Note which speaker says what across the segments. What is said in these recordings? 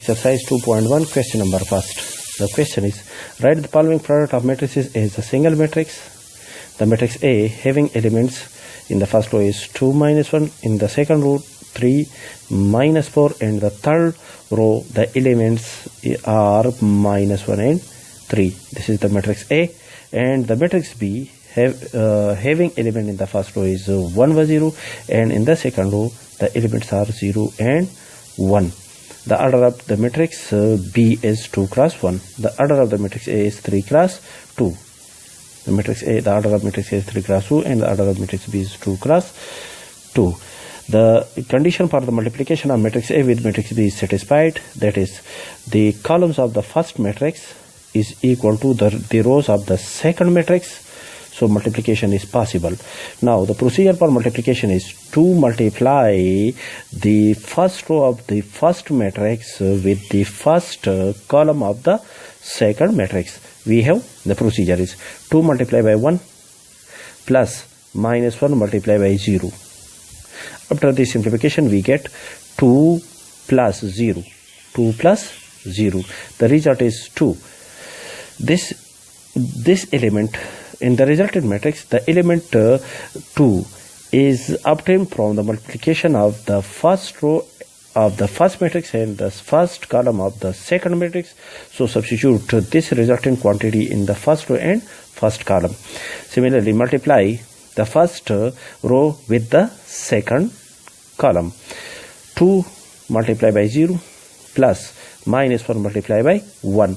Speaker 1: Exercise 2.1, question number first. The question is, write the following product of matrices as a single matrix. The matrix A having elements in the first row is 2 minus 1, in the second row 3 minus 4, and the third row the elements are minus 1 and 3. This is the matrix A. And the matrix B having element in the first row is 1 1 0, and in the second row the elements are 0 and 1. The order of the matrix B is 2 cross 1. The order of the matrix A is 3 cross 2. The matrix A, the order of matrix A is 3 cross 2, and the order of matrix B is 2 cross 2. The condition for the multiplication of matrix A with matrix B is satisfied. That is, the columns of the first matrix is equal to the rows of the second matrix. So multiplication is possible. Now the procedure for multiplication is to multiply the first row of the first matrix with the first column of the second matrix. We have the procedure is 2 multiplied by 1 plus minus 1 multiplied by 0. After this simplification we get 2 plus 0. 2 plus 0. The result is 2. This element in the resultant matrix, the element 2 is obtained from the multiplication of the first row of the first matrix and the first column of the second matrix. So substitute this resultant quantity in the first row and first column. Similarly, multiply the first row with the second column. 2 multiplied by 0 plus minus 1 multiplied by 1.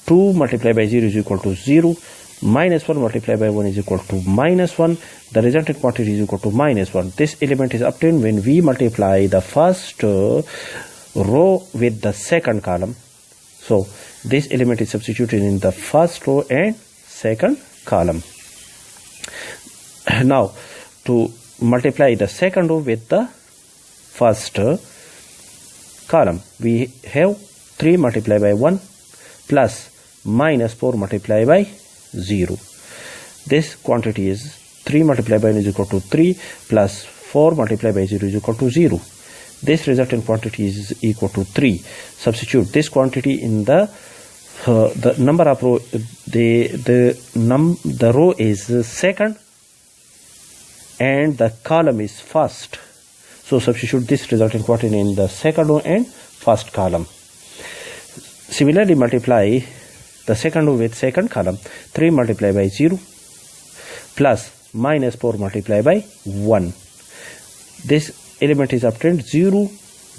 Speaker 1: 2 multiplied by 0 is equal to 0. Minus 1 multiplied by 1 is equal to minus 1. The resultant quantity is equal to minus 1. This element is obtained when we multiply the first row with the second column. So this element is substituted in the first row and second column. Now to multiply the second row with the first column, we have 3 multiplied by 1 plus minus 4 multiplied by 0. This quantity is 3 multiplied by 1 is equal to 3 plus 4 multiplied by 0 is equal to 0. This resultant quantity is equal to 3. Substitute this quantity in the number of row. The row is second and the column is first. So substitute this resultant quantity in the second row and first column. Similarly, multiply the second row with second column. 3 multiplied by 0 plus minus 4 multiplied by 1. This element is obtained 0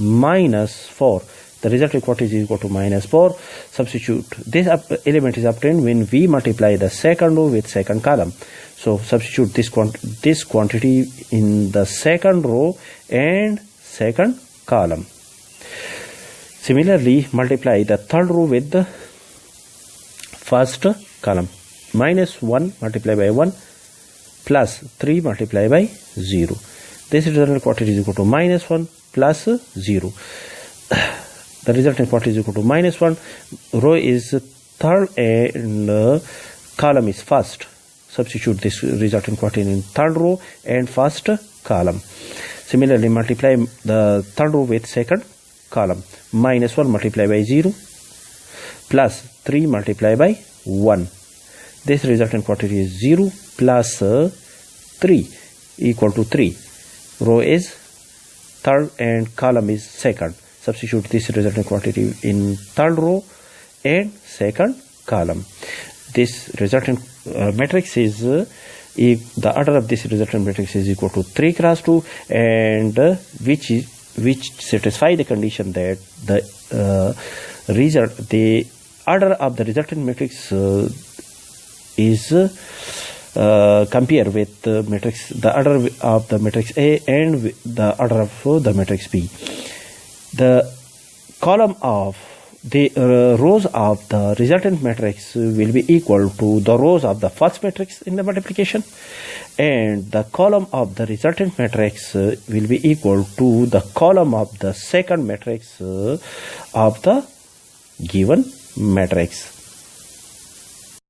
Speaker 1: minus 4. The resultant quantity is equal to minus 4. Substitute this element is obtained when we multiply the second row with second column. So substitute this quantity in the second row and second column. Similarly, multiply the third row with the first column. Minus 1 multiplied by 1 plus 3 multiplied by 0. This resultant quantity is equal to minus 1 plus 0. The resultant quantity is equal to minus 1. Row is third and column is first. Substitute this resultant quantity in third row and first column. Similarly, multiply the third row with second column. Minus 1 multiplied by 0 plus 3 multiplied by 1. This resultant quantity is 0 plus 3 equal to 3. Row is third and column is second. Substitute this resultant quantity in third row and second column. This resultant matrix is the order of this resultant matrix is equal to 3 cross 2, and which satisfy the condition that the order of the resultant matrix is compared with the order of the matrix A and the order of the matrix B. The column of the rows of the resultant matrix will be equal to the rows of the first matrix in the multiplication, and the column of the resultant matrix will be equal to the column of the second matrix of the given matrix.